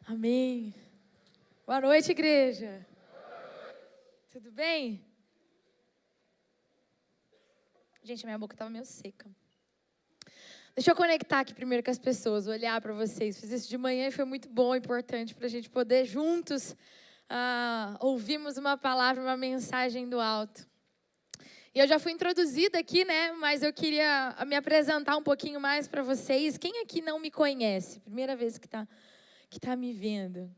Amém. Boa noite, igreja. Tudo bem? Gente, minha boca estava meio seca. Deixa eu conectar aqui primeiro com as pessoas, olhar para vocês. Fiz isso de manhã e foi muito bom, importante para a gente poder juntos ouvirmos uma palavra, uma mensagem do alto. E eu já fui introduzida aqui, né? Mas eu queria me apresentar um pouquinho mais para vocês. Quem aqui não me conhece? Primeira vez que tá me vendo.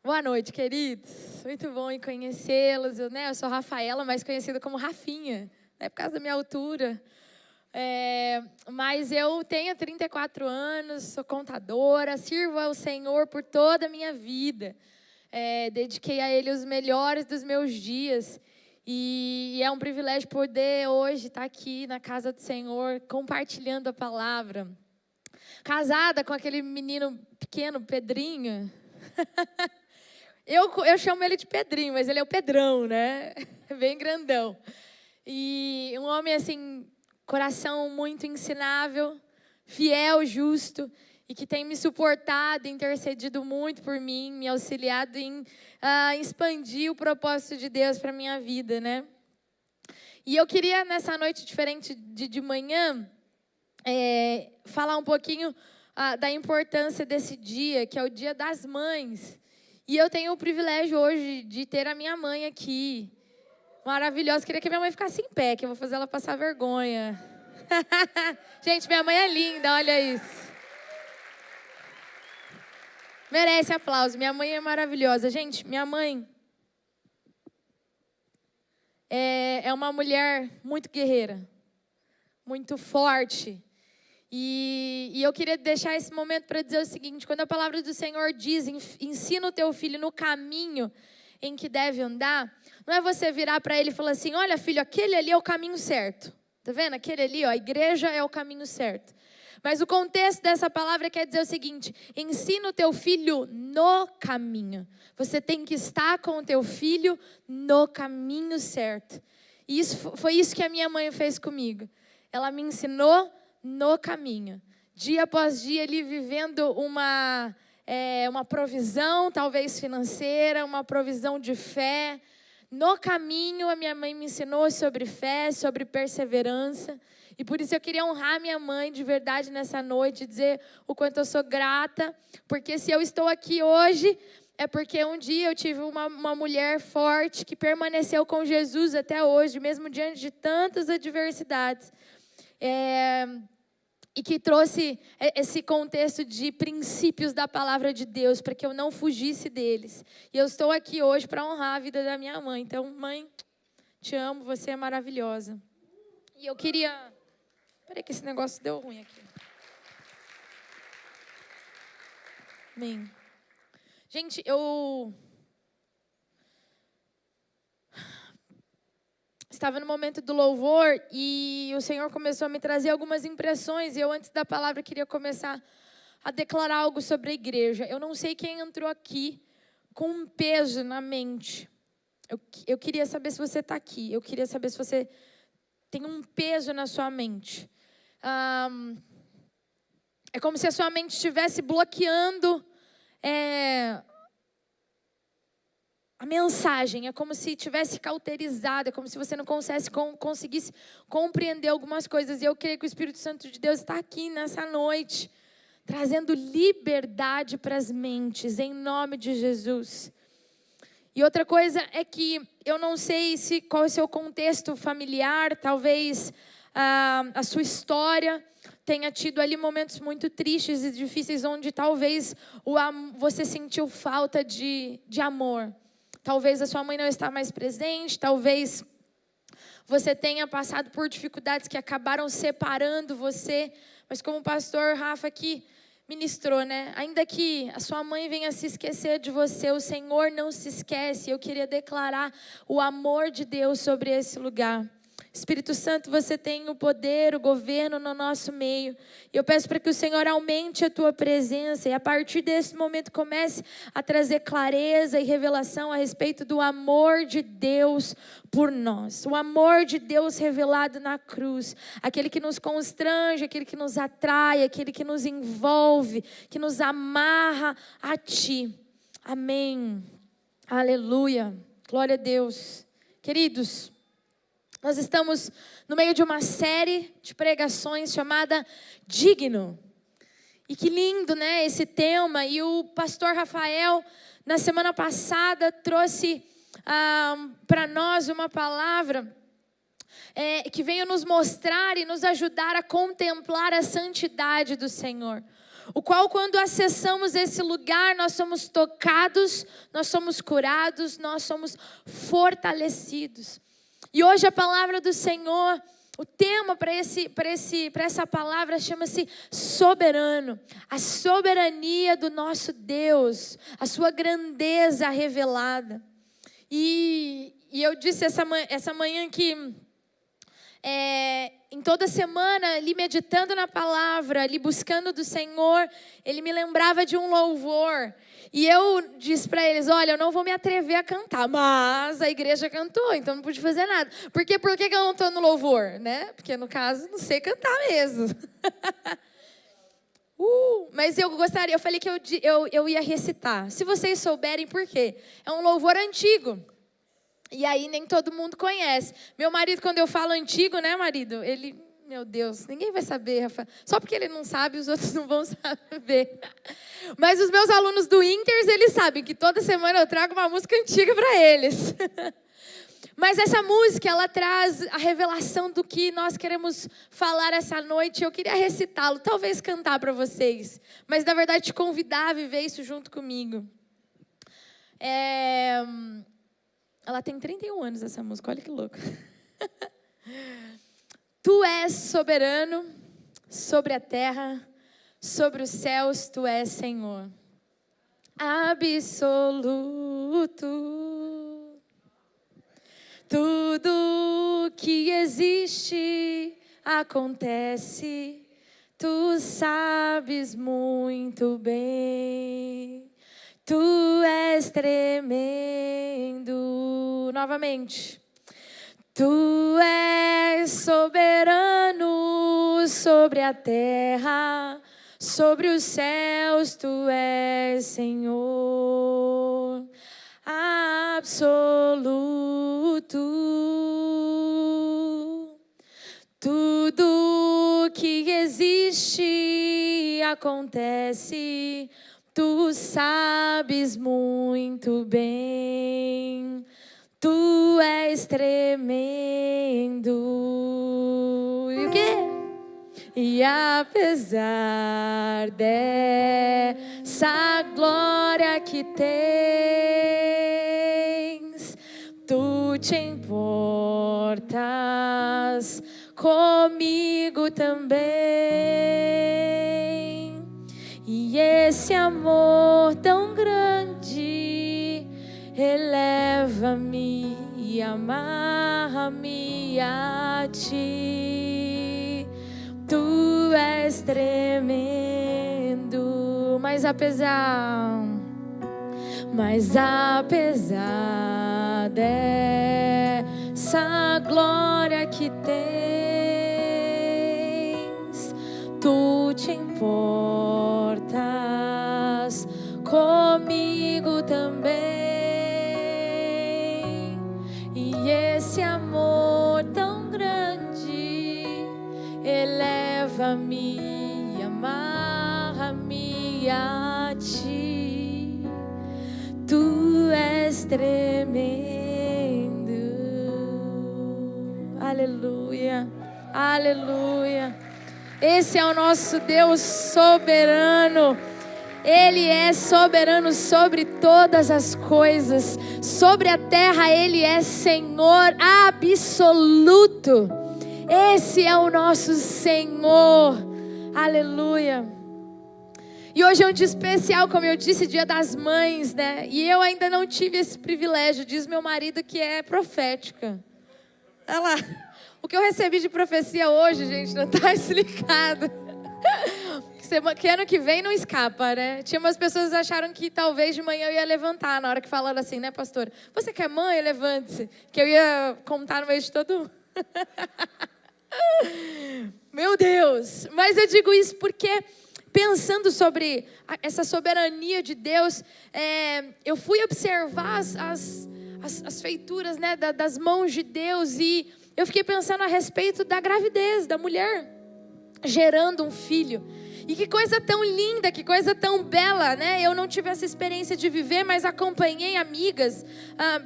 Boa noite, queridos. Muito bom em conhecê-los. Eu sou Rafaela, mais conhecida como Rafinha, né, por causa da minha altura. Mas eu tenho 34 anos, sou contadora, sirvo ao Senhor por toda a minha vida. Dediquei a Ele os melhores dos meus dias. E é um privilégio poder hoje estar aqui na casa do Senhor, compartilhando a palavra. Casada com aquele menino pequeno, Pedrinho. Eu chamo ele de Pedrinho, mas ele é o Pedrão, né? Bem grandão. E um homem, assim, coração muito ensinável, fiel, justo, e que tem me suportado, intercedido muito por mim, me auxiliado em expandir o propósito de Deus para a minha vida, né? E eu queria, nessa noite diferente de manhã, falar um pouquinho da importância desse dia, que é o Dia das Mães. E eu tenho o privilégio hoje de ter a minha mãe aqui. Maravilhosa. Queria que minha mãe ficasse em pé, que eu vou fazer ela passar vergonha. Gente, minha mãe é linda, olha isso. Merece aplauso. Minha mãe é maravilhosa. Gente, minha mãe é uma mulher muito guerreira, muito forte. E eu queria deixar esse momento para dizer o seguinte: quando a palavra do Senhor diz, ensina o teu filho no caminho em que deve andar, não é você virar para ele e falar assim: olha, filho, aquele ali é o caminho certo. Tá vendo? Aquele ali, ó, a igreja é o caminho certo. Mas o contexto dessa palavra quer dizer o seguinte: ensina o teu filho no caminho. Você tem que estar com o teu filho no caminho certo. E foi isso que a minha mãe fez comigo. Ela me ensinou no caminho. Dia após dia, ali vivendo uma provisão, talvez financeira, uma provisão de fé. No caminho, a minha mãe me ensinou sobre fé, sobre perseverança. E por isso eu queria honrar minha mãe de verdade nessa noite, dizer o quanto eu sou grata. Porque se eu estou aqui hoje, é porque um dia eu tive uma mulher forte que permaneceu com Jesus até hoje, mesmo diante de tantas adversidades. E que trouxe esse contexto de princípios da palavra de Deus, para que eu não fugisse deles. E eu estou aqui hoje para honrar a vida da minha mãe. Então, mãe, te amo, você é maravilhosa. E eu queria... Peraí que esse negócio deu ruim aqui. Amém. Gente, eu estava no momento do louvor e o Senhor começou a me trazer algumas impressões. E eu, antes da palavra, queria começar a declarar algo sobre a igreja. Eu não sei quem entrou aqui com um peso na mente. Eu queria saber se você está aqui. Eu queria saber se você tem um peso na sua mente. É como se a sua mente estivesse bloqueando a mensagem, é como se tivesse cauterizado, é como se você não conseguisse compreender algumas coisas. E eu creio que o Espírito Santo de Deus está aqui nessa noite, trazendo liberdade para as mentes, em nome de Jesus. E outra coisa é que eu não sei qual é o seu contexto familiar, talvez a sua história tenha tido ali momentos muito tristes e difíceis, onde talvez você sentiu falta de amor. Talvez a sua mãe não está mais presente, talvez você tenha passado por dificuldades que acabaram separando você. Mas como o pastor Rafa aqui ministrou, né? Ainda que a sua mãe venha se esquecer de você, o Senhor não se esquece. Eu queria declarar o amor de Deus sobre esse lugar. Espírito Santo, você tem o poder, o governo no nosso meio. E eu peço para que o Senhor aumente a tua presença e a partir desse momento comece a trazer clareza e revelação a respeito do amor de Deus por nós. O amor de Deus revelado na cruz. Aquele que nos constrange, aquele que nos atrai, aquele que nos envolve, que nos amarra a Ti. Amém. Aleluia. Glória a Deus. Queridos, nós estamos no meio de uma série de pregações chamada Digno. E que lindo, né, esse tema. E o pastor Rafael, na semana passada, trouxe para nós uma palavra que veio nos mostrar e nos ajudar a contemplar a santidade do Senhor. O qual, quando acessamos esse lugar, nós somos tocados, nós somos curados, nós somos fortalecidos. E hoje a palavra do Senhor, o tema para essa palavra chama-se soberano. A soberania do nosso Deus, a sua grandeza revelada. E eu disse essa manhã que em toda semana, ali meditando na palavra, ali buscando do Senhor, Ele me lembrava de um louvor. E eu disse para eles, olha, eu não vou me atrever a cantar, mas a igreja cantou, então não pude fazer nada. Por que eu não estou no louvor? Né? Porque no caso, não sei cantar mesmo. Mas eu falei que eu ia recitar. Se vocês souberem por quê. É um louvor antigo. E aí nem todo mundo conhece. Meu marido, quando eu falo antigo, né, marido? Ele, meu Deus, ninguém vai saber, Rafa. Só porque ele não sabe, os outros não vão saber. Mas os meus alunos do Inters, eles sabem que toda semana eu trago uma música antiga para eles. Mas essa música, ela traz a revelação do que nós queremos falar essa noite. Eu queria recitá-lo, talvez cantar para vocês. Mas, na verdade, te convidar a viver isso junto comigo. Ela tem 31 anos, essa música, olha que louco. Tu és soberano sobre a terra, sobre os céus, tu és Senhor. Absoluto. Tudo que existe acontece, tu sabes muito bem. Tu és tremendo. Novamente. Tu és soberano sobre a terra, sobre os céus, tu és Senhor. Absoluto. Tudo que existe acontece, tu sabes muito bem, tu és tremendo. E o quê? E apesar dessa glória que tens, tu te importas comigo também. E esse amor tão grande eleva-me e amarra-me a ti. Tu és tremendo, mas apesar dessa glória que tens, tu te importas comigo também. E esse amor tão grande eleva-me e amarra-me a ti. Tu és tremendo. Aleluia, aleluia. Esse é o nosso Deus soberano. Ele é soberano sobre todas as coisas. Sobre a terra Ele é Senhor absoluto. Esse é o nosso Senhor. Aleluia. E hoje é um dia especial, como eu disse, Dia das Mães, né? E eu ainda não tive esse privilégio. Diz meu marido que é profética. Olha lá. O que eu recebi de profecia hoje, gente, não está explicado. Que ano que vem não escapa, né? Tinha umas pessoas que acharam que talvez de manhã eu ia levantar, na hora que falaram assim, né, pastora? Você que é mãe, levante-se. Que eu ia contar no meio de todo mundo. Meu Deus! Mas eu digo isso porque, pensando sobre essa soberania de Deus, eu fui observar as feituras, né, das mãos de Deus, e eu fiquei pensando a respeito da gravidez da mulher gerando um filho. E que coisa tão linda, que coisa tão bela, né? Eu não tive essa experiência de viver, mas acompanhei amigas,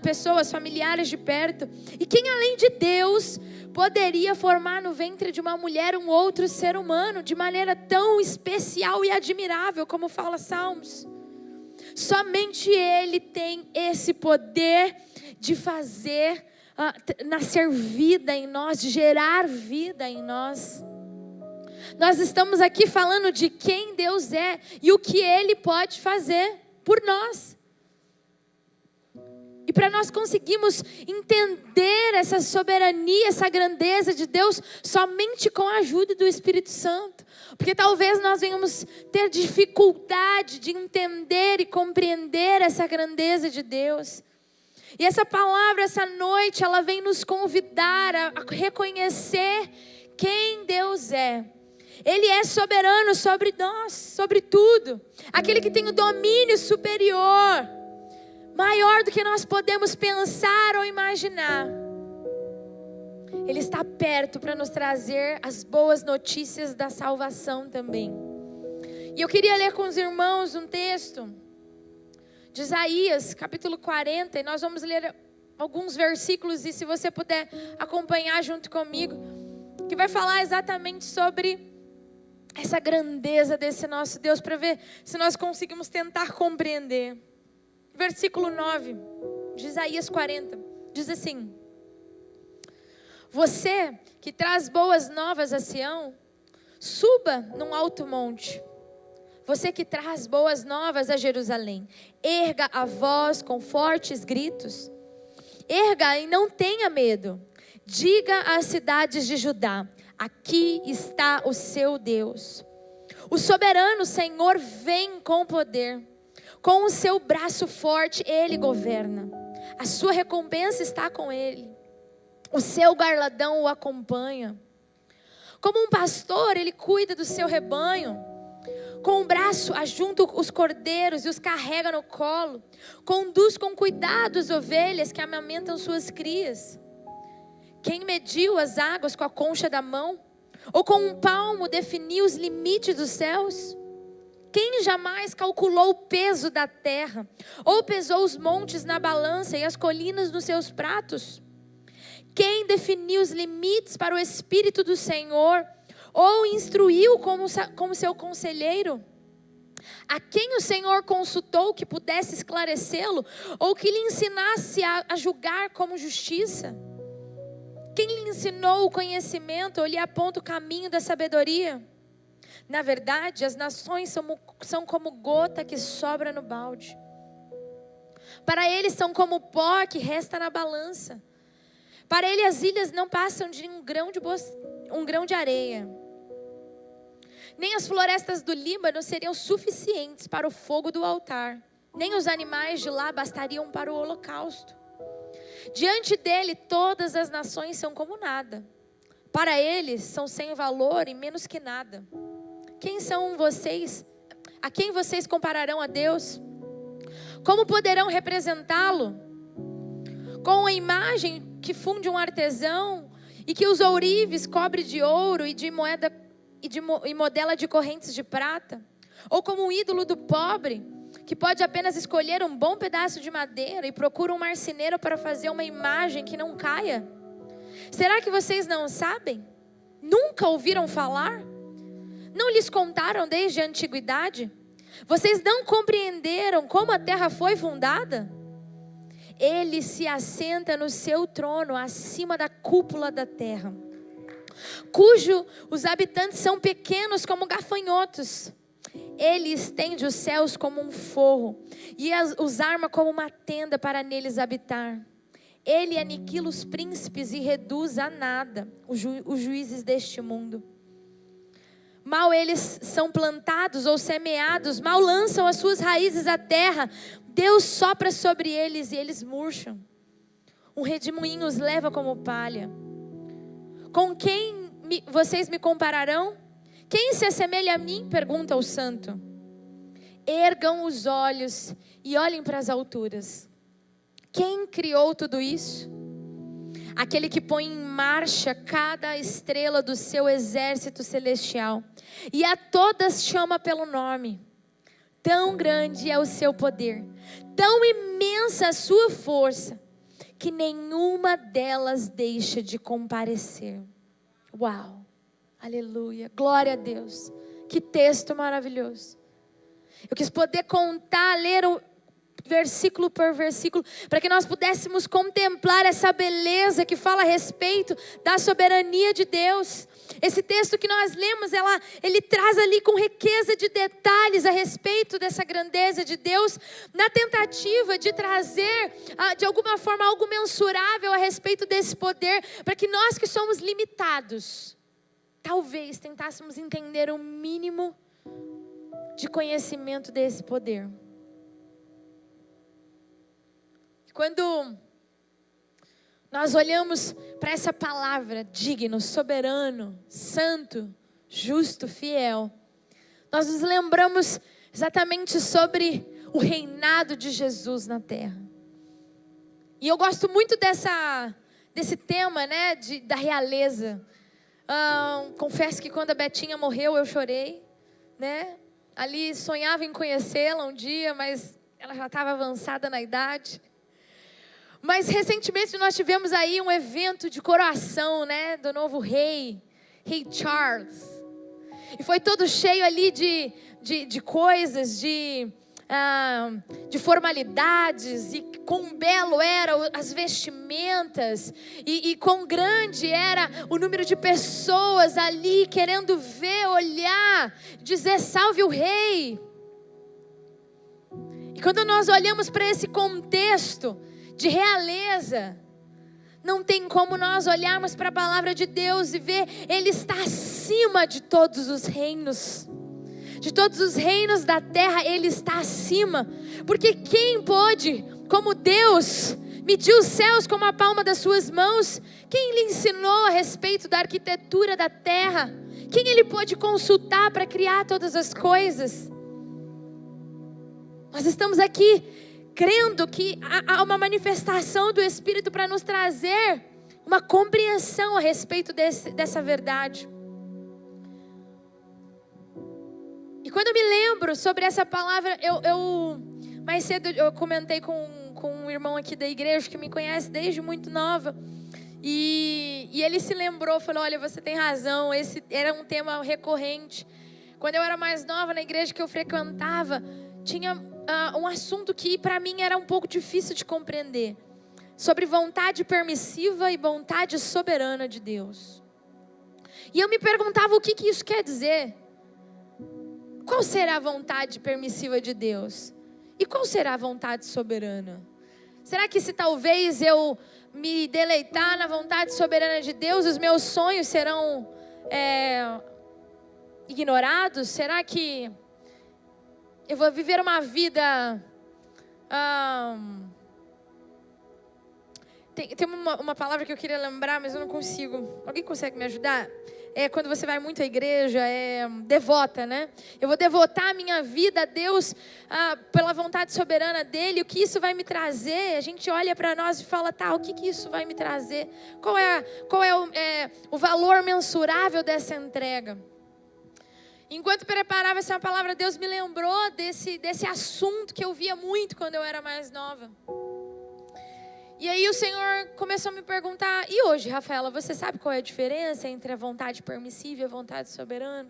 pessoas, familiares de perto. E quem além de Deus poderia formar no ventre de uma mulher um outro ser humano de maneira tão especial e admirável, como fala Salmos? Somente Ele tem esse poder de fazer nascer vida em nós, de gerar vida em nós. Nós estamos aqui falando de quem Deus é e o que Ele pode fazer por nós. E para nós conseguirmos entender essa soberania, essa grandeza de Deus, somente com a ajuda do Espírito Santo. Porque talvez nós venhamos ter dificuldade de entender e compreender essa grandeza de Deus. E essa palavra, essa noite, ela vem nos convidar a reconhecer quem Deus é. Ele é soberano sobre nós, sobre tudo. Aquele que tem o domínio superior, maior do que nós podemos pensar ou imaginar. Ele está perto para nos trazer as boas notícias da salvação também. E eu queria ler com os irmãos um texto de Isaías, capítulo 40. E nós vamos ler alguns versículos, e se você puder acompanhar junto comigo, que vai falar exatamente sobre essa grandeza desse nosso Deus, para ver se nós conseguimos tentar compreender. Versículo 9 de Isaías 40 diz assim: você que traz boas novas a Sião, suba num alto monte. Você que traz boas novas a Jerusalém, erga a voz com fortes gritos. Erga e não tenha medo. Diga às cidades de Judá: aqui está o seu Deus. O soberano Senhor vem com poder. Com o seu braço forte Ele governa. A sua recompensa está com Ele. O seu galardão o acompanha. Como um pastor, Ele cuida do seu rebanho. Com o braço ajunta os cordeiros e os carrega no colo. Conduz com cuidado as ovelhas que amamentam suas crias. Quem mediu as águas com a concha da mão? Ou com um palmo definiu os limites dos céus? Quem jamais calculou o peso da terra? Ou pesou os montes na balança e as colinas nos seus pratos? Quem definiu os limites para o Espírito do Senhor? Ou instruiu como seu conselheiro? A quem o Senhor consultou que pudesse esclarecê-lo? Ou que lhe ensinasse a julgar como justiça? Quem lhe ensinou o conhecimento ou lhe aponta o caminho da sabedoria? Na verdade, as nações são como gota que sobra no balde. Para ele são como pó que resta na balança. Para ele as ilhas não passam de um grão de areia. Nem as florestas do Líbano seriam suficientes para o fogo do altar. Nem os animais de lá bastariam para o holocausto. Diante dele todas as nações são como nada. Para ele são sem valor e menos que nada. Quem são vocês? A quem vocês compararão a Deus? Como poderão representá-lo? Com a imagem que funde um artesão e que os ourives cobre de ouro e modela de correntes de prata? Ou como um ídolo do pobre, que pode apenas escolher um bom pedaço de madeira e procura um marceneiro para fazer uma imagem que não caia? Será que vocês não sabem? Nunca ouviram falar? Não lhes contaram desde a antiguidade? Vocês não compreenderam como a terra foi fundada? Ele se assenta no seu trono acima da cúpula da terra, cujo os habitantes são pequenos como gafanhotos. Ele estende os céus como um forro e os arma como uma tenda para neles habitar. Ele aniquila os príncipes e reduz a nada os juízes deste mundo. Mal eles são plantados ou semeados, mal lançam as suas raízes à terra, Deus sopra sobre eles e eles murcham. Um redemoinho os leva como palha. Com quem vocês me compararão? Quem se assemelha a mim? Pergunta o santo. Ergam os olhos e olhem para as alturas. Quem criou tudo isso? Aquele que põe em marcha cada estrela do seu exército celestial, e a todas chama pelo nome. Tão grande é o seu poder, tão imensa a sua força, que nenhuma delas deixa de comparecer. Uau, aleluia, glória a Deus. Que texto maravilhoso. Eu quis poder contar, ler versículo por versículo, para que nós pudéssemos contemplar essa beleza que fala a respeito da soberania de Deus. Esse texto que nós lemos, ele traz ali com riqueza de detalhes a respeito dessa grandeza de Deus, na tentativa de trazer, de alguma forma, algo mensurável a respeito desse poder, para que nós que somos limitados, talvez tentássemos entender o mínimo de conhecimento desse poder. Quando nós olhamos para essa palavra, digno, soberano, santo, justo, fiel, nós nos lembramos exatamente sobre o reinado de Jesus na terra. E eu gosto muito desse tema, né, da realeza. Confesso que quando a Betinha morreu eu chorei, né? Ali sonhava em conhecê-la um dia, mas ela já estava avançada na idade. Mas recentemente nós tivemos aí um evento de coroação, né, do novo rei Charles. E foi todo cheio ali de coisas, de formalidades, e quão belo eram as vestimentas, e quão grande era o número de pessoas ali querendo ver, olhar, dizer salve o rei. E quando nós olhamos para esse contexto de realeza, não tem como nós olharmos para a palavra de Deus e ver, Ele está acima de todos os reinos. De todos os reinos da terra, Ele está acima. Porque quem pôde, como Deus, medir os céus como a palma das suas mãos? Quem lhe ensinou a respeito da arquitetura da terra? Quem Ele pôde consultar para criar todas as coisas? Nós estamos aqui crendo que há uma manifestação do Espírito para nos trazer uma compreensão a respeito dessa verdade. E quando eu me lembro sobre essa palavra, mais cedo eu comentei com um irmão aqui da igreja que me conhece desde muito nova. E ele se lembrou, falou, olha, você tem razão, esse era um tema recorrente. Quando eu era mais nova, na igreja que eu frequentava, tinha um assunto que para mim era um pouco difícil de compreender, sobre vontade permissiva e vontade soberana de Deus. E eu me perguntava o que isso quer dizer. Qual será a vontade permissiva de Deus? E qual será a vontade soberana? Será que se talvez eu me deleitar na vontade soberana de Deus, os meus sonhos serão ignorados? Será que eu vou viver uma vida... Tem uma palavra que eu queria lembrar, mas eu não consigo. Alguém consegue me ajudar? Quando você vai muito à igreja, devota, né? Eu vou devotar a minha vida a Deus pela vontade soberana dEle. O que isso vai me trazer? A gente olha para nós e fala, tá, o que isso vai me trazer? Qual é o valor mensurável dessa entrega? Enquanto preparava essa palavra, Deus me lembrou desse assunto que eu via muito quando eu era mais nova. E aí o Senhor começou a me perguntar, e hoje, Rafaela, você sabe qual é a diferença entre a vontade permissiva e a vontade soberana?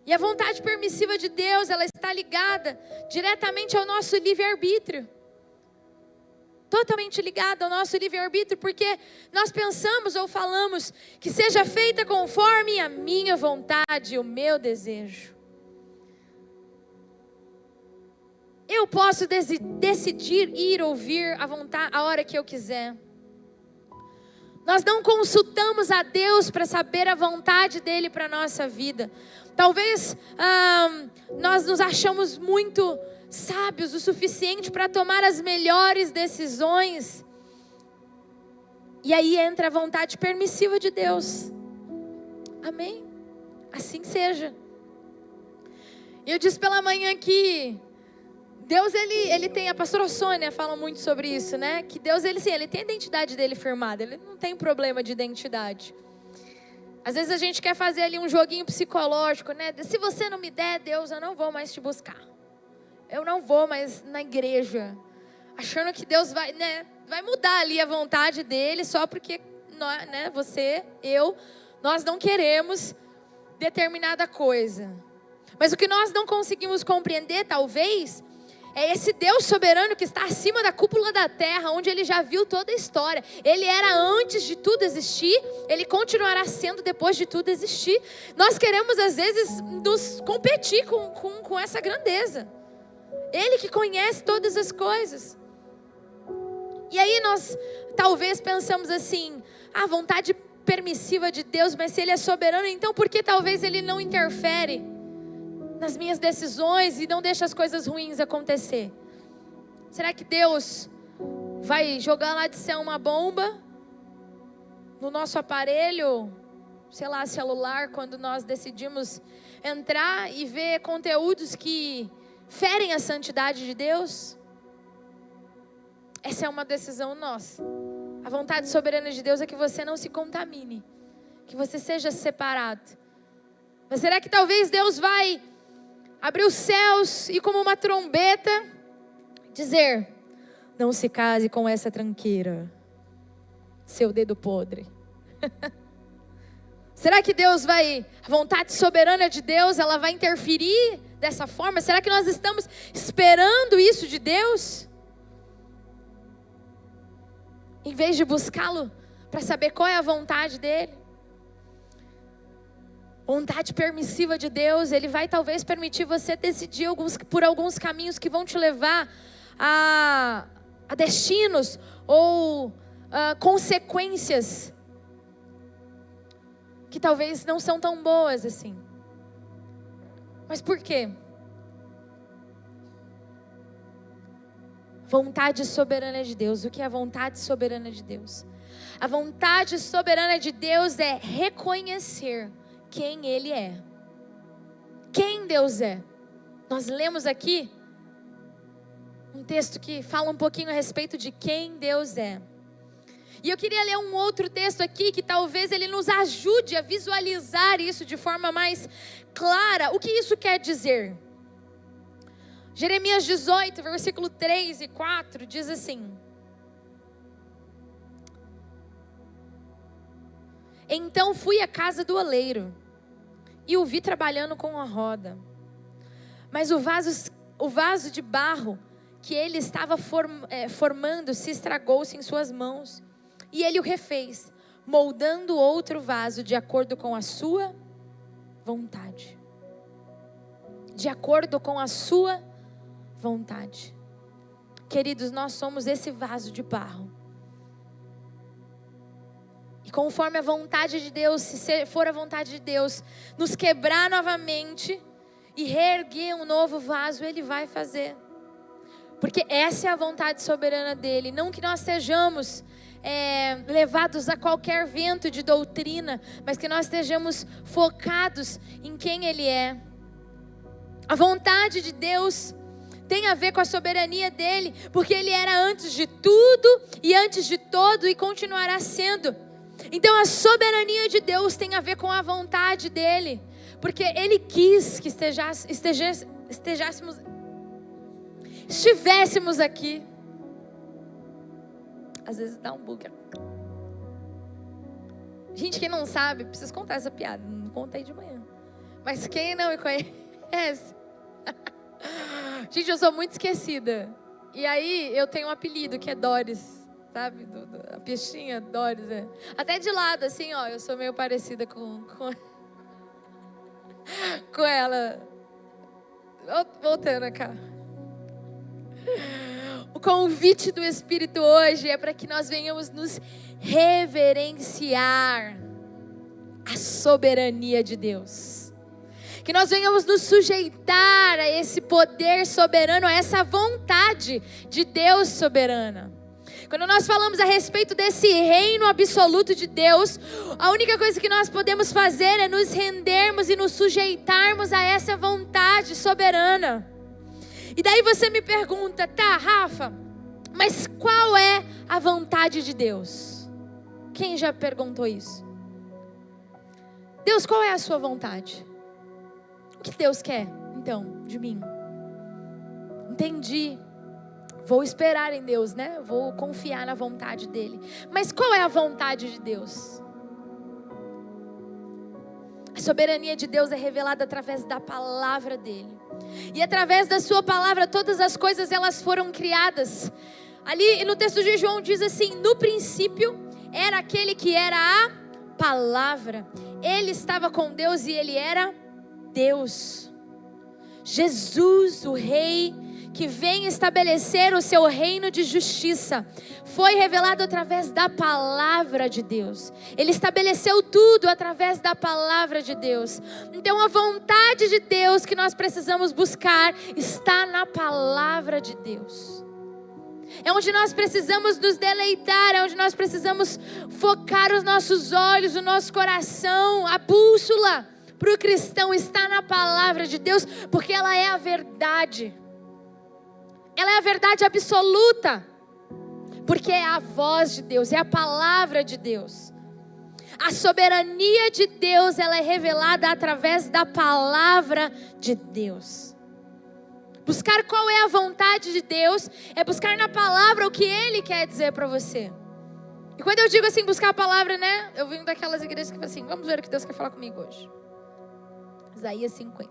E a vontade permissiva de Deus, ela está ligada diretamente ao nosso livre-arbítrio. Totalmente ligada ao nosso livre-arbítrio, porque nós pensamos ou falamos que seja feita conforme a minha vontade e o meu desejo. eu posso decidir ir ouvir a hora que eu quiser. Nós não consultamos a Deus para saber a vontade dEle para a nossa vida. Talvez nós nos achamos muito sábios o suficiente para tomar as melhores decisões. E aí entra a vontade permissiva de Deus. Amém? Assim seja. Eu disse pela manhã que Deus, ele tem, a pastora Sônia fala muito sobre isso, né? Que Deus, ele tem a identidade dele firmada, ele não tem problema de identidade. Às vezes a gente quer fazer ali um joguinho psicológico, né? Se você não me der, Deus, eu não vou mais te buscar. Eu não vou mais na igreja. Achando que Deus vai, né, vai mudar ali a vontade dele só porque nós, né, você, eu, nós não queremos determinada coisa. Mas o que nós não conseguimos compreender, talvez, é esse Deus soberano que está acima da cúpula da terra, onde Ele já viu toda a história. Ele era antes de tudo existir, Ele continuará sendo depois de tudo existir. Nós queremos, às vezes, nos competir com essa grandeza. Ele que conhece todas as coisas. E aí nós, talvez, pensamos assim, a vontade permissiva de Deus, mas se Ele é soberano, então por que talvez Ele não interfere nas minhas decisões e não deixa as coisas ruins acontecer? Será que Deus vai jogar lá de céu uma bomba no nosso aparelho, sei lá, celular, quando nós decidimos entrar e ver conteúdos que ferem a santidade de Deus? Essa é uma decisão nossa. A vontade soberana de Deus é que você não se contamine, que você seja separado. Mas será que talvez Deus vai abrir os céus e como uma trombeta dizer: não se case com essa tranqueira, seu dedo podre? Será que Deus vai, a vontade soberana de Deus, ela vai interferir dessa forma? Será que nós estamos esperando isso de Deus? Em vez de buscá-lo para saber qual é a vontade dele. Vontade permissiva de Deus, Ele vai talvez permitir você decidir por alguns caminhos que vão te levar a destinos ou consequências que talvez não são tão boas assim. Mas por quê? Vontade soberana de Deus. O que é a vontade soberana de Deus? A vontade soberana de Deus é reconhecer quem Ele é. Quem Deus é. Nós lemos aqui um texto que fala um pouquinho a respeito de quem Deus é. E eu queria ler um outro texto aqui que talvez ele nos ajude a visualizar isso de forma mais clara. O que isso quer dizer? Jeremias 18, versículo 3 e 4 diz assim: então fui à casa do oleiro e o vi trabalhando com a roda. Mas o vaso de barro que ele estava formando se estragou-se em suas mãos. E ele o refez, moldando outro vaso de acordo com a sua vontade. De acordo com a sua vontade. Queridos, nós somos esse vaso de barro. E conforme a vontade de Deus, se for a vontade de Deus, nos quebrar novamente e reerguer um novo vaso, Ele vai fazer. Porque essa é a vontade soberana dEle. Não que nós sejamos levados a qualquer vento de doutrina, mas que nós estejamos focados em quem Ele é. A vontade de Deus tem a ver com a soberania dEle, porque Ele era antes de tudo e antes de todo e continuará sendo. Então a soberania de Deus tem a ver com a vontade dEle, porque Ele quis que estivéssemos aqui. Às vezes dá um bug. Gente, quem não sabe, preciso contar essa piada, não contei de manhã. Mas quem não me conhece... Gente, eu sou muito esquecida. E aí eu tenho um apelido que é Doris, sabe? A peixinha Doris. É. Até de lado, assim, ó, eu sou meio parecida com ela. Voltando cá. O convite do Espírito hoje é para que nós venhamos nos reverenciar a soberania de Deus. Que nós venhamos nos sujeitar a esse poder soberano, a essa vontade de Deus soberana. Quando nós falamos a respeito desse reino absoluto de Deus, a única coisa que nós podemos fazer é nos rendermos e nos sujeitarmos a essa vontade soberana. E daí você me pergunta, tá, Rafa, mas qual é a vontade de Deus? Quem já perguntou isso? Deus, qual é a sua vontade? O que Deus quer, então, de mim? Entendi. Vou esperar em Deus, né? Vou confiar na vontade dEle. Mas qual é a vontade de Deus? A soberania de Deus é revelada através da palavra dEle. E através da sua palavra, todas as coisas elas foram criadas. Ali no texto de João diz assim: no princípio era aquele que era a palavra. Ele estava com Deus e ele era Deus. Jesus, o Rei, que vem estabelecer o seu reino de justiça, foi revelado através da palavra de Deus. Ele estabeleceu tudo através da palavra de Deus. Então a vontade de Deus que nós precisamos buscar está na palavra de Deus. É onde nós precisamos nos deleitar, é onde nós precisamos focar os nossos olhos, o nosso coração. A bússola para o cristão está na palavra de Deus, porque ela é a verdade. Ela é a verdade absoluta, porque é a voz de Deus, é a palavra de Deus. A soberania de Deus, ela é revelada através da palavra de Deus. Buscar qual é a vontade de Deus é buscar na palavra o que Ele quer dizer para você. E quando eu digo assim, buscar a palavra, né? Eu venho daquelas igrejas que falam assim, vamos ver o que Deus quer falar comigo hoje. Isaías 50.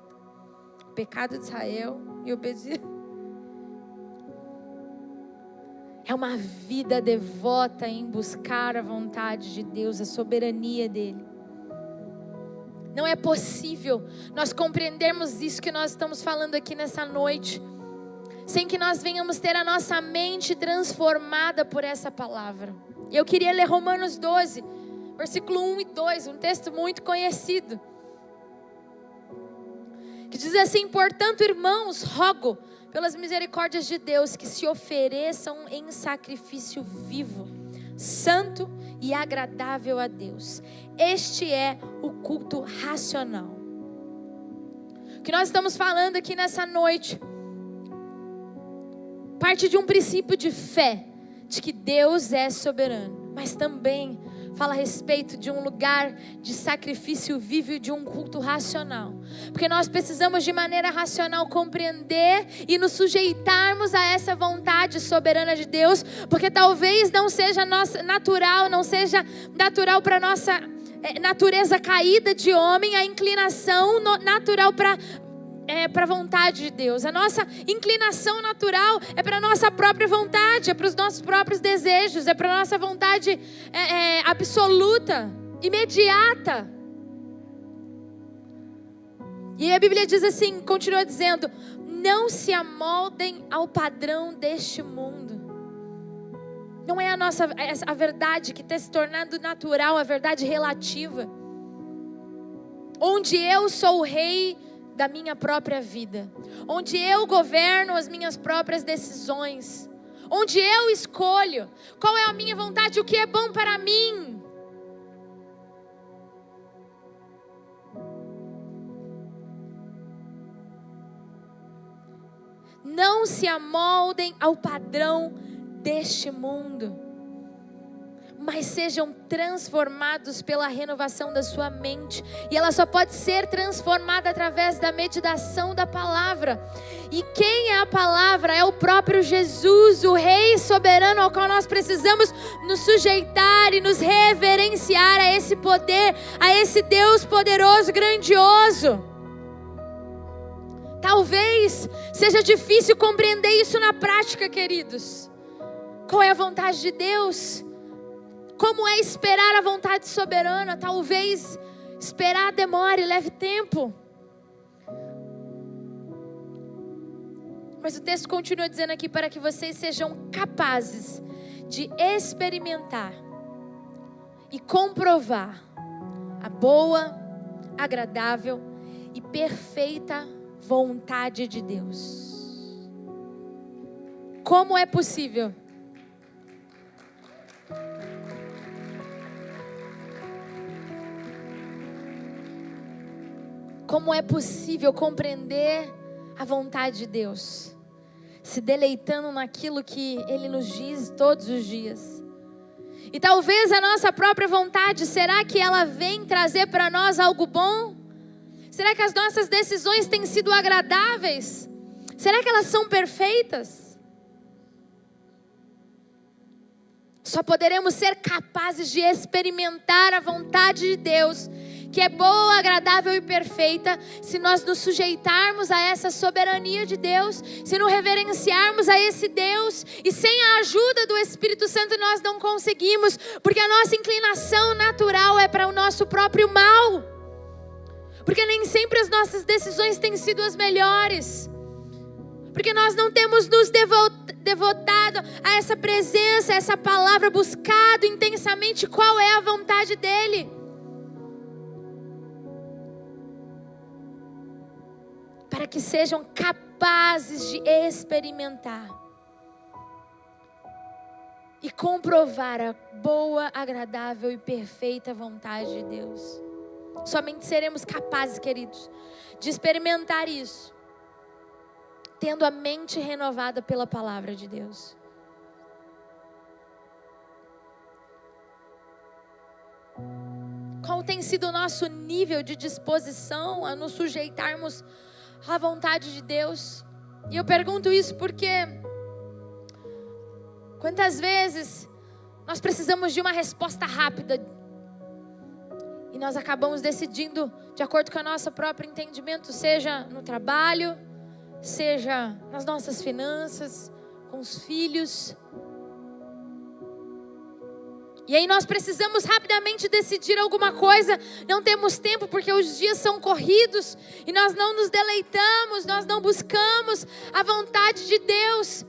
O pecado de Israel e obediência. É uma vida devota em buscar a vontade de Deus, a soberania dEle. Não é possível nós compreendermos isso que nós estamos falando aqui nessa noite, sem que nós venhamos ter a nossa mente transformada por essa palavra. E eu queria ler Romanos 12, versículo 1 e 2, um texto muito conhecido, que diz assim: portanto, irmãos, rogo pelas misericórdias de Deus que se ofereçam em sacrifício vivo, santo e agradável a Deus. Este é o culto racional. O que nós estamos falando aqui nessa noite parte de um princípio de fé, de que Deus é soberano, mas também fala a respeito de um lugar de sacrifício vivo e de um culto racional. Porque nós precisamos de maneira racional compreender e nos sujeitarmos a essa vontade soberana de Deus, porque talvez não seja natural para a nossa natureza caída de homem, a inclinação natural para a vontade de Deus. A nossa inclinação natural é para a nossa própria vontade, é para os nossos próprios desejos, é para a nossa vontade absoluta, imediata. E a Bíblia diz assim, continua dizendo: não se amoldem ao padrão deste mundo. Não é a verdade que está se tornando natural, a verdade relativa, onde eu sou o rei da minha própria vida, onde eu governo as minhas próprias decisões, onde eu escolho qual é a minha vontade, o que é bom para mim. Não se amoldem ao padrão deste mundo, mas sejam transformados pela renovação da sua mente. E ela só pode ser transformada através da meditação da palavra. E quem é a palavra? É o próprio Jesus, o Rei soberano ao qual nós precisamos nos sujeitar e nos reverenciar a esse poder, a esse Deus poderoso, grandioso. Talvez seja difícil compreender isso na prática, queridos. Qual é a vontade de Deus? Como é esperar a vontade soberana? Talvez esperar demore, leve tempo. Mas o texto continua dizendo aqui, para que vocês sejam capazes de experimentar e comprovar a boa, agradável e perfeita vontade de Deus. Como é possível? Como é possível compreender a vontade de Deus? Se deleitando naquilo que Ele nos diz todos os dias. E talvez a nossa própria vontade, será que ela vem trazer para nós algo bom? Será que as nossas decisões têm sido agradáveis? Será que elas são perfeitas? Só poderemos ser capazes de experimentar a vontade de Deus, que é boa, agradável e perfeita, se nós nos sujeitarmos a essa soberania de Deus, se nos reverenciarmos a esse Deus, e sem a ajuda do Espírito Santo nós não conseguimos, porque a nossa inclinação natural é para o nosso próprio mal, porque nem sempre as nossas decisões têm sido as melhores, porque nós não temos nos devotado a essa presença, a essa palavra, buscado intensamente qual é a vontade dEle. Para que sejam capazes de experimentar e comprovar a boa, agradável e perfeita vontade de Deus. Somente seremos capazes, queridos, de experimentar isso, tendo a mente renovada pela palavra de Deus. Qual tem sido o nosso nível de disposição a nos sujeitarmos à vontade de Deus? E eu pergunto isso porque quantas vezes nós precisamos de uma resposta rápida e nós acabamos decidindo de acordo com o nosso próprio entendimento, seja no trabalho, seja nas nossas finanças, com os filhos. E aí nós precisamos rapidamente decidir alguma coisa, não temos tempo porque os dias são corridos e nós não nos deleitamos, nós não buscamos a vontade de Deus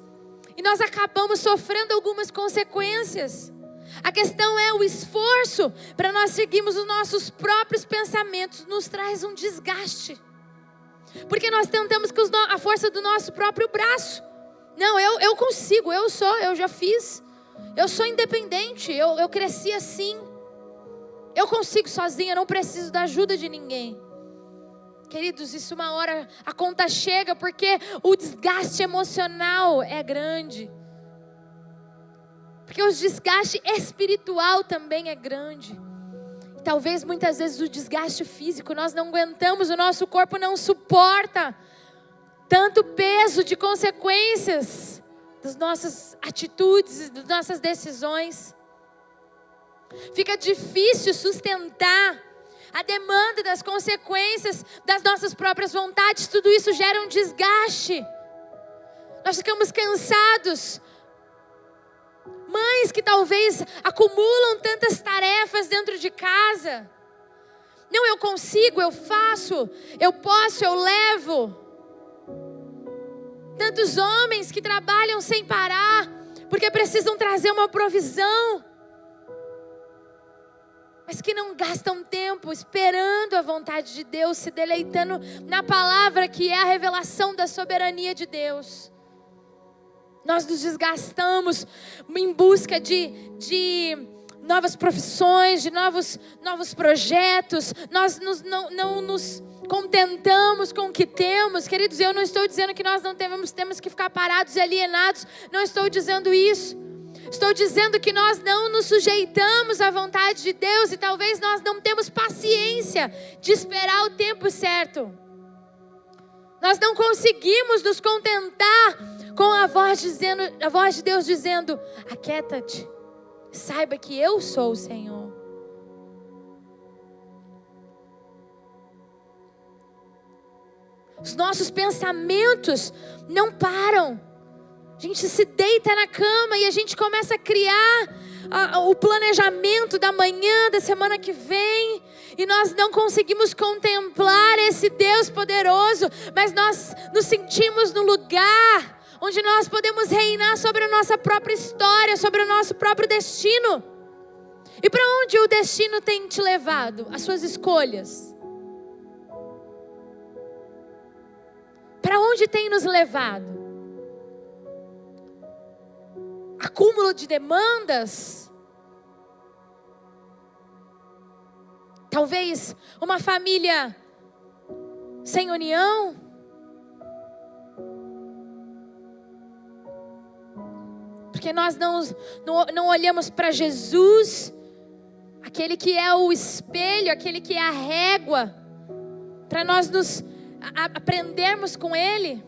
e nós acabamos sofrendo algumas consequências. A questão é o esforço para nós seguirmos os nossos próprios pensamentos nos traz um desgaste, porque nós tentamos com a força do nosso próprio braço. Não, eu consigo, eu já fiz. Eu sou independente, eu cresci assim. Eu consigo sozinha, não preciso da ajuda de ninguém. Queridos, isso uma hora a conta chega, porque o desgaste emocional é grande. Porque o desgaste espiritual também é grande. E talvez muitas vezes o desgaste físico, nós não aguentamos, o nosso corpo não suporta tanto peso de consequências das nossas atitudes, das nossas decisões. Fica difícil sustentar a demanda das consequências das nossas próprias vontades. Tudo isso gera um desgaste. Nós ficamos cansados. Mães que talvez acumulam tantas tarefas dentro de casa. Não, eu consigo, eu faço, eu posso, eu levo. Tantos homens que trabalham sem parar, porque precisam trazer uma provisão, mas que não gastam tempo esperando a vontade de Deus, se deleitando na palavra que é a revelação da soberania de Deus. Nós nos desgastamos em busca de novas profissões, de novos projetos. Nós não nos contentamos com o que temos. Queridos, eu não estou dizendo que nós não temos que ficar parados e alienados. Não estou dizendo isso. Estou dizendo que nós não nos sujeitamos à vontade de Deus e talvez nós não temos paciência de esperar o tempo certo. Nós não conseguimos nos contentar com a voz de Deus dizendo: aquieta-te, saiba que eu sou o Senhor. Os nossos pensamentos não param. A gente se deita na cama e a gente começa a criar o planejamento da manhã, da semana que vem, e nós não conseguimos contemplar esse Deus poderoso, mas nós nos sentimos no lugar onde nós podemos reinar sobre a nossa própria história, sobre o nosso próprio destino. E para onde o destino tem te levado? As suas escolhas. Para onde tem nos levado? Acúmulo de demandas? Talvez uma família sem união? Porque nós não olhamos para Jesus, aquele que é o espelho, aquele que é a régua, para nós nos aprendermos com Ele.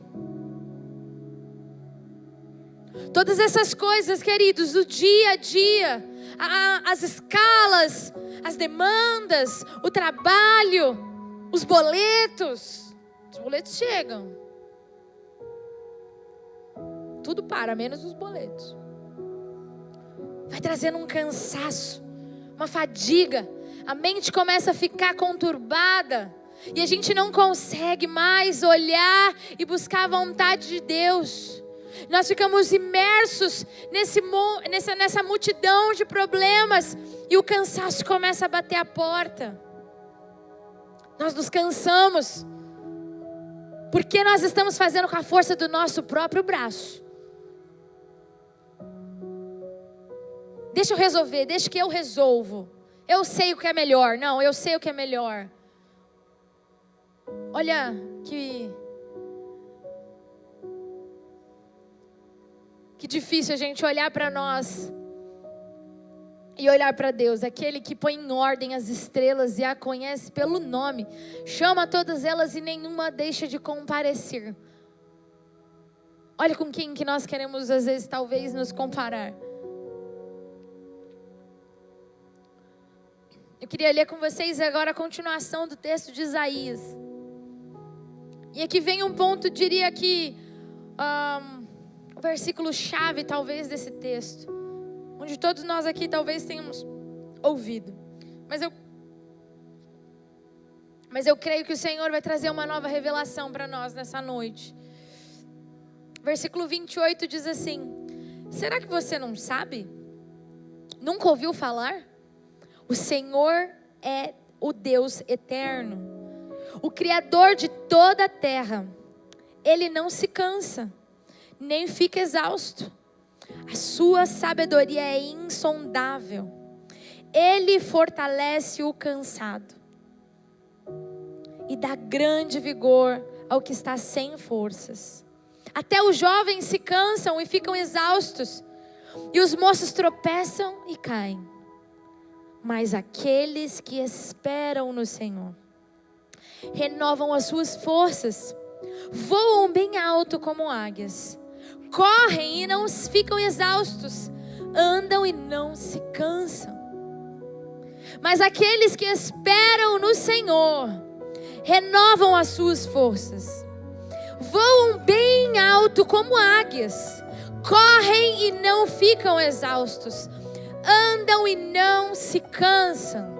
Todas essas coisas, queridos, do dia a dia, as escalas, as demandas, o trabalho, os boletos chegam. Tudo para, menos os boletos. Vai trazendo um cansaço, uma fadiga. A mente começa a ficar conturbada. E a gente não consegue mais olhar e buscar a vontade de Deus. Nós ficamos imersos nessa multidão de problemas. E o cansaço começa a bater a porta. Nós nos cansamos. Porque nós estamos fazendo com a força do nosso próprio braço. Deixa eu resolver, deixa que eu resolvo. Eu sei o que é melhor. Não, eu sei o que é melhor. Olha que difícil a gente olhar para nós e olhar para Deus, aquele que põe em ordem as estrelas e a conhece pelo nome, chama todas elas e nenhuma deixa de comparecer. Olha com quem que nós queremos às vezes talvez nos comparar. Eu queria ler com vocês agora a continuação do texto de Isaías. E aqui vem um ponto, diria que o versículo chave talvez desse texto, onde todos nós aqui talvez tenhamos ouvido. Mas eu creio que o Senhor vai trazer uma nova revelação para nós nessa noite. Versículo 28 diz assim: será que você não sabe? Nunca ouviu falar? O Senhor é o Deus eterno, o Criador de toda a terra. Ele não se cansa, nem fica exausto. A sua sabedoria é insondável. Ele fortalece o cansado e dá grande vigor ao que está sem forças. Até os jovens se cansam e ficam exaustos, e os moços tropeçam e caem. Mas aqueles que esperam no Senhor renovam as suas forças, voam bem alto como águias, correm e não ficam exaustos, andam e não se cansam. Mas aqueles que esperam no Senhor renovam as suas forças, voam bem alto como águias, correm e não ficam exaustos, andam e não se cansam.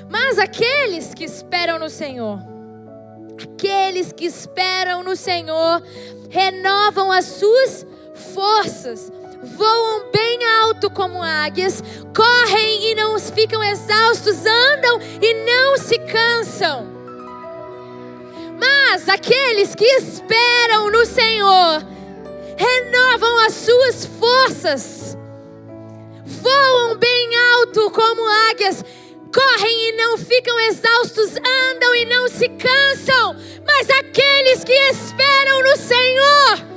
Mas aqueles que esperam no Senhor, renovam as suas forças, voam bem alto como águias, correm e não ficam exaustos, andam e não se cansam. Mas aqueles que esperam no Senhor renovam as suas forças, voam bem alto como águias, correm e não ficam exaustos, andam e não se cansam. Mas aqueles que esperam no Senhor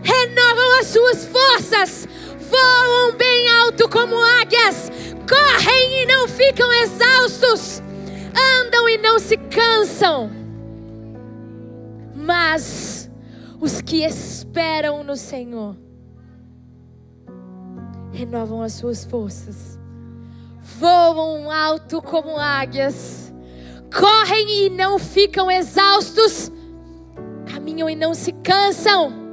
renovam as suas forças, voam bem alto como águias, correm e não ficam exaustos, andam e não se cansam. Mas os que esperam no Senhor renovam as suas forças, voam alto como águias, correm e não ficam exaustos, caminham e não se cansam.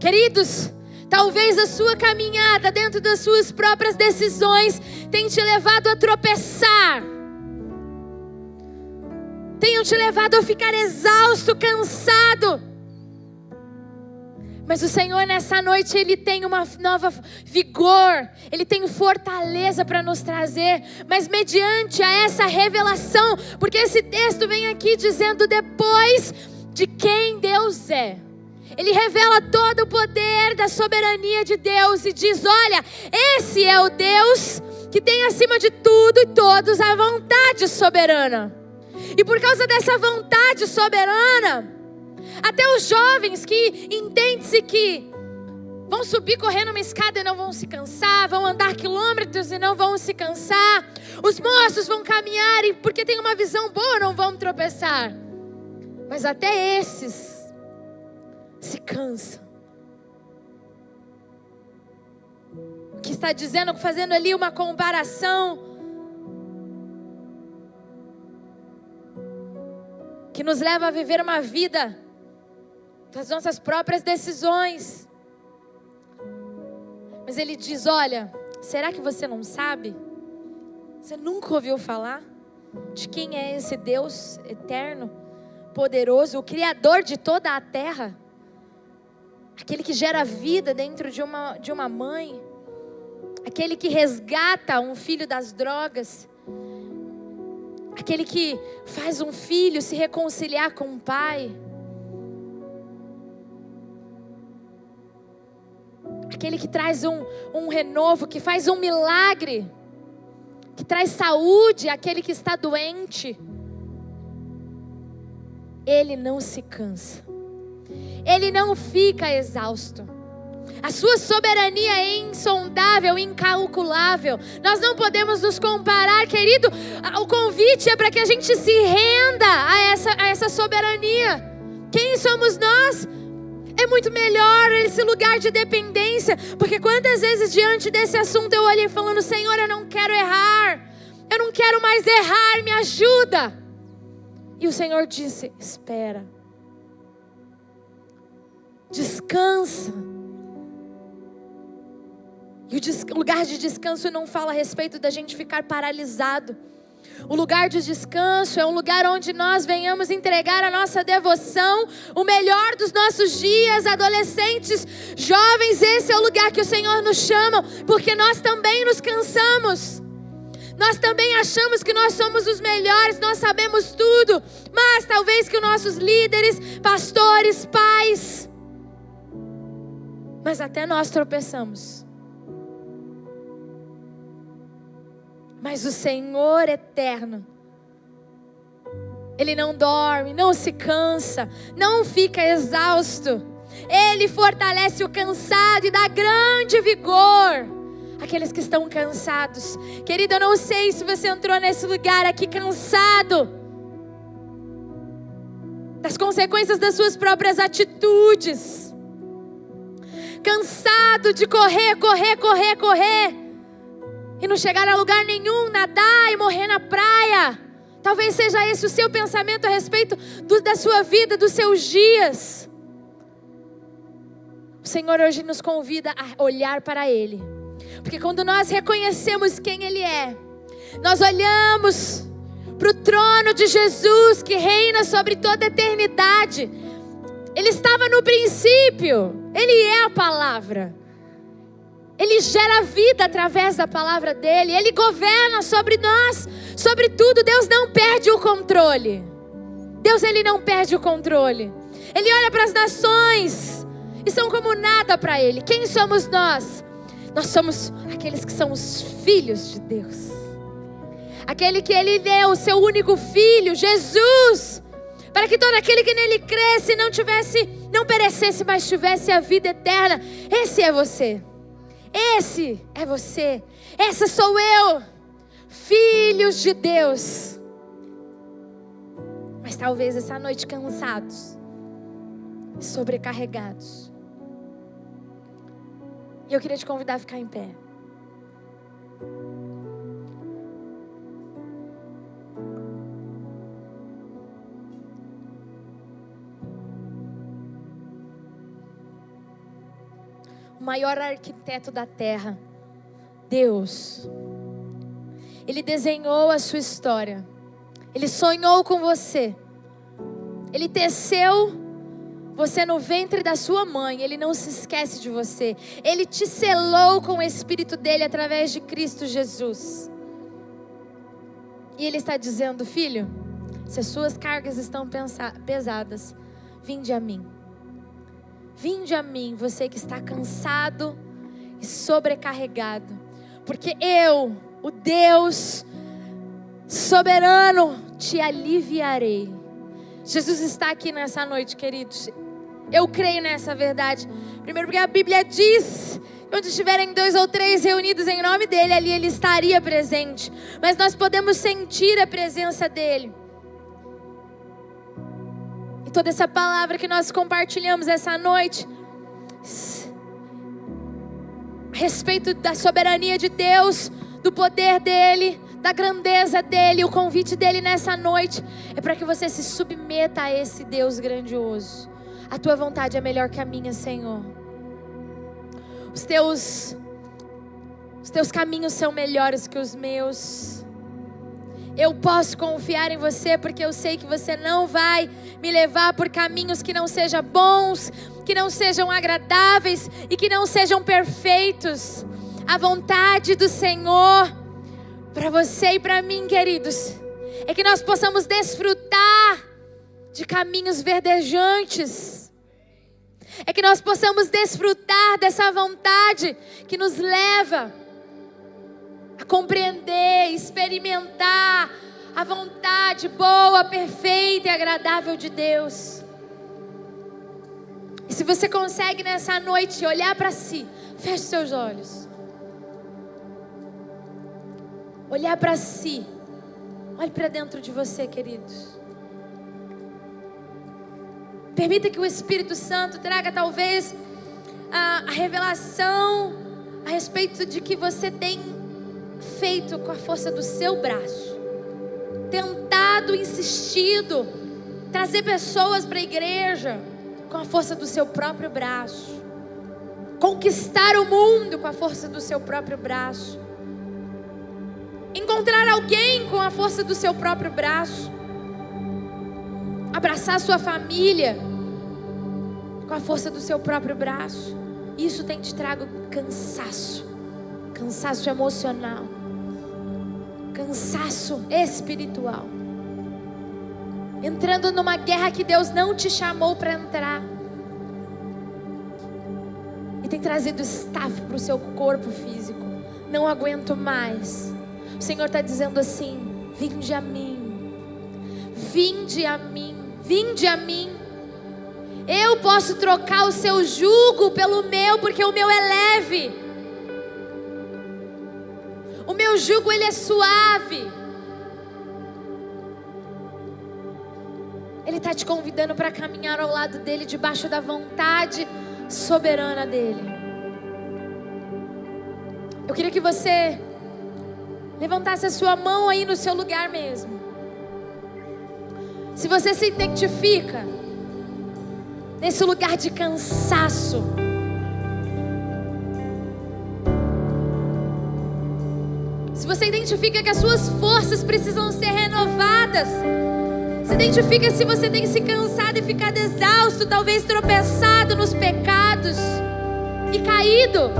Queridos, talvez a sua caminhada dentro das suas próprias decisões tenha te levado a tropeçar, tenham te levado a ficar exausto, cansado. Mas o Senhor nessa noite, Ele tem uma nova vigor, Ele tem fortaleza para nos trazer, mas mediante a essa revelação, porque esse texto vem aqui dizendo depois de quem Deus é. Ele revela todo o poder da soberania de Deus e diz: olha, esse é o Deus que tem acima de tudo e todos a vontade soberana. E por causa dessa vontade soberana, até os jovens que entendem-se que vão subir correndo uma escada e não vão se cansar, vão andar quilômetros e não vão se cansar, os moços vão caminhar e porque tem uma visão boa não vão tropeçar, mas até esses se cansam. O que está dizendo, fazendo ali uma comparação que nos leva a viver uma vida das nossas próprias decisões. Mas ele diz: olha, será que você não sabe? Você nunca ouviu falar de quem é esse Deus eterno, poderoso, o Criador de toda a terra? Aquele que gera vida dentro de uma mãe, aquele que resgata um filho das drogas, aquele que faz um filho se reconciliar com o pai, aquele que traz um renovo, que faz um milagre, que traz saúde àquele que está doente. Ele não se cansa, Ele não fica exausto. A sua soberania é insondável, incalculável. Nós não podemos nos comparar, querido. O convite é para que a gente se renda a essa soberania. Quem somos nós? É muito melhor esse lugar de dependência, porque quantas vezes diante desse assunto eu olhei falando: Senhor, eu não quero errar, eu não quero mais errar, me ajuda. E o Senhor disse: espera, descansa. E o lugar de descanso não fala a respeito da gente ficar paralisado. O lugar de descanso é um lugar onde nós venhamos entregar a nossa devoção, o melhor dos nossos dias. Adolescentes, jovens, esse é o lugar que o Senhor nos chama, porque nós também nos cansamos. Nós também achamos que nós somos os melhores, nós sabemos tudo, mas talvez que os nossos líderes, pastores, pais, mas até nós tropeçamos. Mas o Senhor eterno, Ele não dorme, não se cansa, não fica exausto. Ele fortalece o cansado e dá grande vigor àqueles que estão cansados. Querido, eu não sei se você entrou nesse lugar aqui cansado das consequências das suas próprias atitudes, cansado de correr e não chegar a lugar nenhum, nadar e morrer na praia. Talvez seja esse o seu pensamento a respeito da sua vida, dos seus dias. O Senhor hoje nos convida a olhar para Ele, porque quando nós reconhecemos quem Ele é, nós olhamos para o trono de Jesus que reina sobre toda a eternidade. Ele estava no princípio, Ele é a palavra. Ele gera vida através da palavra dEle. Ele governa sobre nós, sobre tudo. Deus não perde o controle. Deus, Ele não perde o controle. Ele olha para as nações e são como nada para Ele. Quem somos nós? Nós somos aqueles que são os filhos de Deus. Aquele que Ele deu o seu único filho, Jesus, para que todo aquele que nele cresce não perecesse, mas tivesse a vida eterna. Esse é você. Esse é você, essa sou eu, filhos de Deus. Mas talvez essa noite cansados, sobrecarregados. E eu queria te convidar a ficar em pé. o maior arquiteto da terra, Deus, Ele desenhou a sua história. Ele sonhou com você. Ele teceu você no ventre da sua mãe. Ele não se esquece de você. Ele te selou com o Espírito dele através de Cristo Jesus. E Ele está dizendo: filho, se as suas cargas estão pesadas, vinde a mim. Vinde a mim, você que está cansado e sobrecarregado. Porque eu, o Deus soberano, te aliviarei. Jesus está aqui nessa noite, queridos. Eu creio nessa verdade. Primeiro porque a Bíblia diz: onde estiverem 2 ou 3 reunidos em nome dEle, ali Ele estaria presente. Mas nós podemos sentir a presença dEle. E toda essa palavra que nós compartilhamos essa noite, a respeito da soberania de Deus, do poder dEle, da grandeza dEle, o convite dEle nessa noite é para que você se submeta a esse Deus grandioso. A tua vontade é melhor que a minha, Senhor. Os teus caminhos são melhores que os meus. Eu posso confiar em você, porque eu sei que você não vai me levar por caminhos que não sejam bons, que não sejam agradáveis e que não sejam perfeitos. A vontade do Senhor para você e para mim, queridos, é que nós possamos desfrutar de caminhos verdejantes. É que nós possamos desfrutar dessa vontade que nos leva a compreender, experimentar a vontade boa, perfeita e agradável de Deus. E se você consegue nessa noite olhar para si, feche seus olhos. Olhar para si. Olhe para dentro de você, queridos. Permita que o Espírito Santo traga talvez a revelação a respeito de que você tem feito com a força do seu braço. Tentado, insistido, trazer pessoas para a igreja com a força do seu próprio braço. Conquistar o mundo com a força do seu próprio braço. Encontrar alguém com a força do seu próprio braço. Abraçar sua família com a força do seu próprio braço. Isso tem te trago cansaço. Cansaço emocional. Cansaço espiritual. Entrando numa guerra que Deus não te chamou para entrar. E tem trazido estafe para o seu corpo físico. Não aguento mais. O Senhor está dizendo assim: vinde a mim. Vinde a mim. Vinde a mim. Eu posso trocar o seu jugo pelo meu, porque o meu é leve. O meu jugo, ele é suave. Ele está te convidando para caminhar ao lado dele, debaixo da vontade soberana dele. Eu queria que você levantasse a sua mão aí no seu lugar mesmo. Se você se identifica nesse lugar de cansaço, se você identifica que as suas forças precisam ser renovadas, se identifica se você tem se cansado e ficado exausto, talvez tropeçado nos pecados e caído.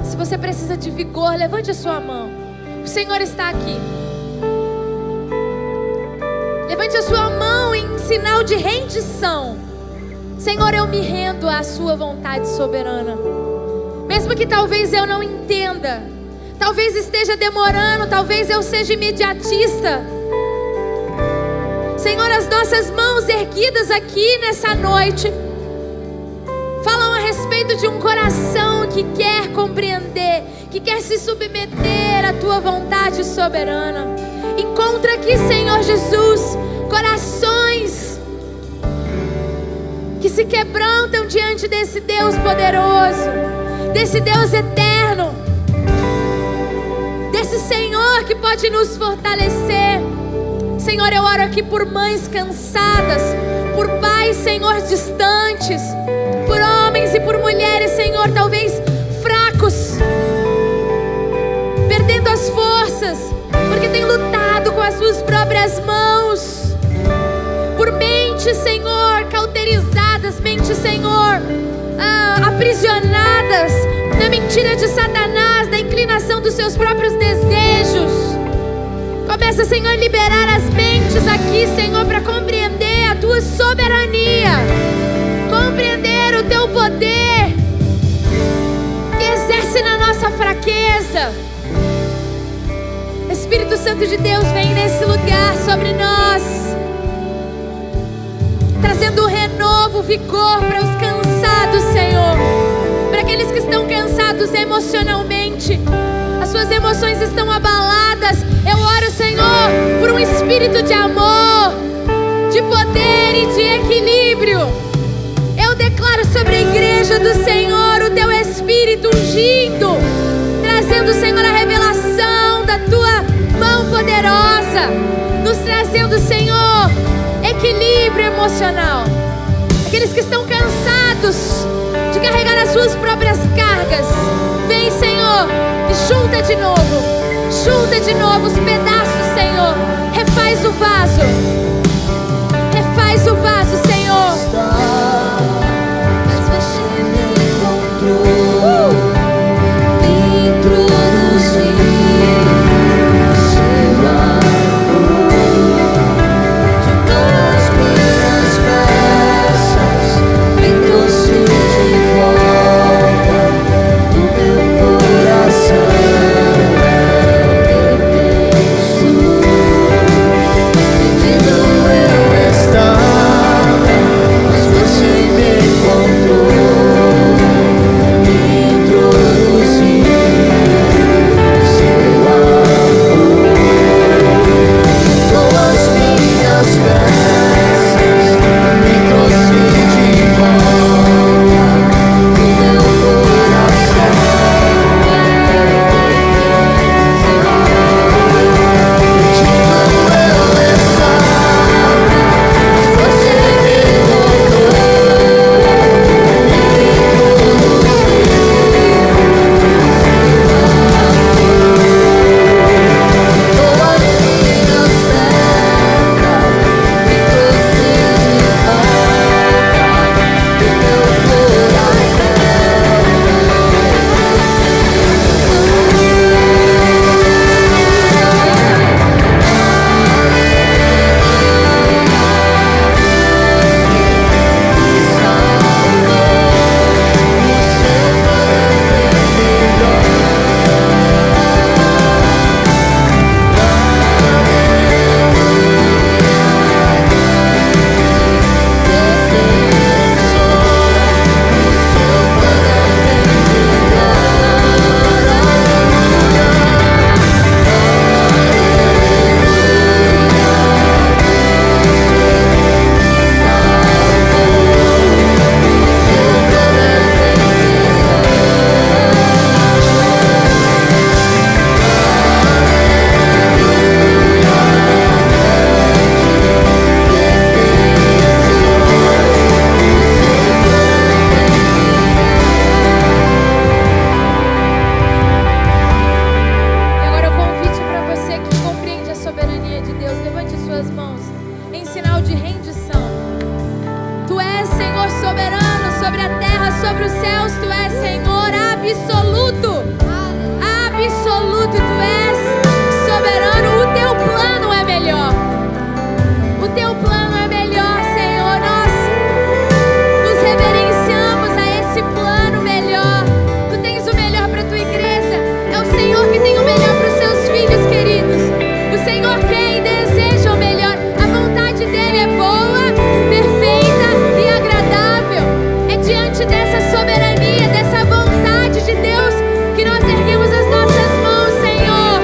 Se você precisa de vigor, levante a sua mão. O Senhor está aqui. Levante a sua mão em sinal de rendição. Senhor, eu me rendo à sua vontade soberana. Mesmo que talvez eu não entenda, talvez esteja demorando, talvez eu seja imediatista. Senhor, as nossas mãos erguidas aqui nessa noite falam a respeito de um coração que quer compreender, que quer se submeter à tua vontade soberana. Encontra aqui, Senhor Jesus, corações que se quebrantam diante desse Deus poderoso, desse Deus eterno, desse Senhor que pode nos fortalecer. Senhor, eu oro aqui por mães cansadas, por pais, Senhor, distantes, por homens e por mulheres, Senhor, talvez fracos, perdendo as forças, porque tem lutado com as suas próprias mãos, por mentes, Senhor, cauterizadas, mentes, Senhor, aprisionadas na mentira de Satanás, da inclinação dos seus próprios desejos. Começa, Senhor, a liberar as mentes aqui, Senhor, para compreender a Tua soberania, compreender o Teu poder, que exerce na nossa fraqueza. Espírito Santo de Deus, vem nesse lugar sobre nós, trazendo renovo, vigor para os cansados, Senhor, para aqueles que estão cansados emocionalmente, as suas emoções estão abaladas. Eu oro, Senhor, por um espírito de amor, de poder e de equilíbrio. Eu declaro sobre a igreja do Senhor o Teu Espírito ungindo, trazendo, Senhor, a revelação da Tua mão poderosa, nos trazendo, Senhor, equilíbrio emocional. Aqueles que estão cansados de carregar as suas próprias cargas, vem, Senhor, e junta de novo os pedaços, Senhor. Refaz o vaso, Senhor. Mas você me encontrou, me introduziu seu amor, juntou as minhas peças, me trouxe de volta do meu coração. Soberania, dessa vontade de Deus, que nós erguemos as nossas mãos, Senhor.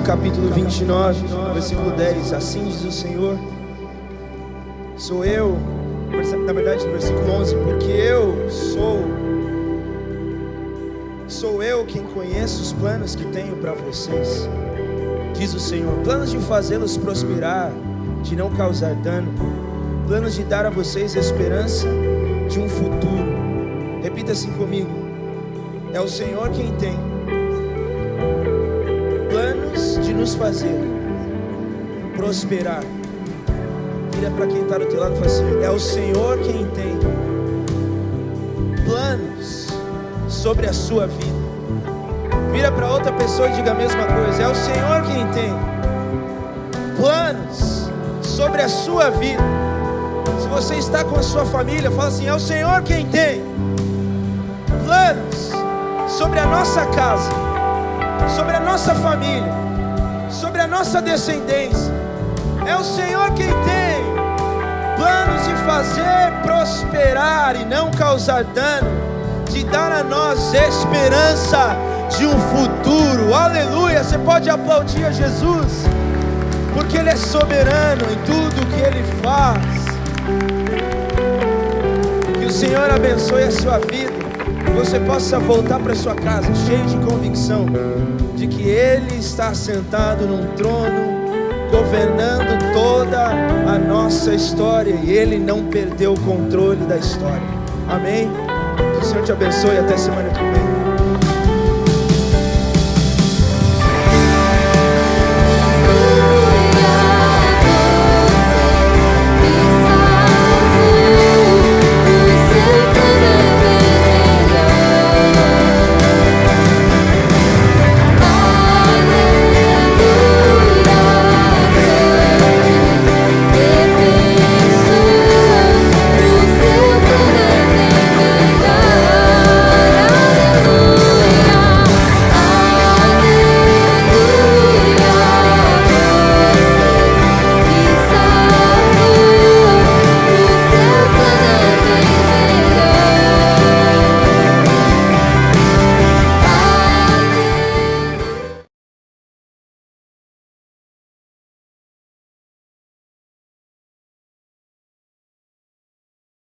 capítulo 29, versículo 10. Assim diz o Senhor: sou eu, na verdade versículo 11, porque eu sou eu quem conheço os planos que tenho para vocês, diz o Senhor, planos de fazê-los prosperar, de não causar dano, planos de dar a vocês a esperança de um futuro. Repita assim comigo: é o Senhor quem tem planos de nos fazer prosperar. Vira para quem está do teu lado e fala assim: é o Senhor quem tem planos sobre a sua vida. Vira para outra pessoa e diga a mesma coisa: é o Senhor quem tem planos sobre a sua vida. Se você está com a sua família, fala assim: é o Senhor quem tem planos sobre a nossa casa, sobre a nossa família, sobre a nossa descendência. É o Senhor quem tem planos de fazer prosperar e não causar dano, de dar a nós esperança de um futuro. Aleluia! Você pode aplaudir a Jesus, porque Ele é soberano em tudo que Ele faz. Que o Senhor abençoe a sua vida, que você possa voltar para sua casa cheio de convicção de que Ele está sentado num trono, governando toda a nossa história, e Ele não perdeu o controle da história. Amém? Que o Senhor te abençoe, até semana que vem.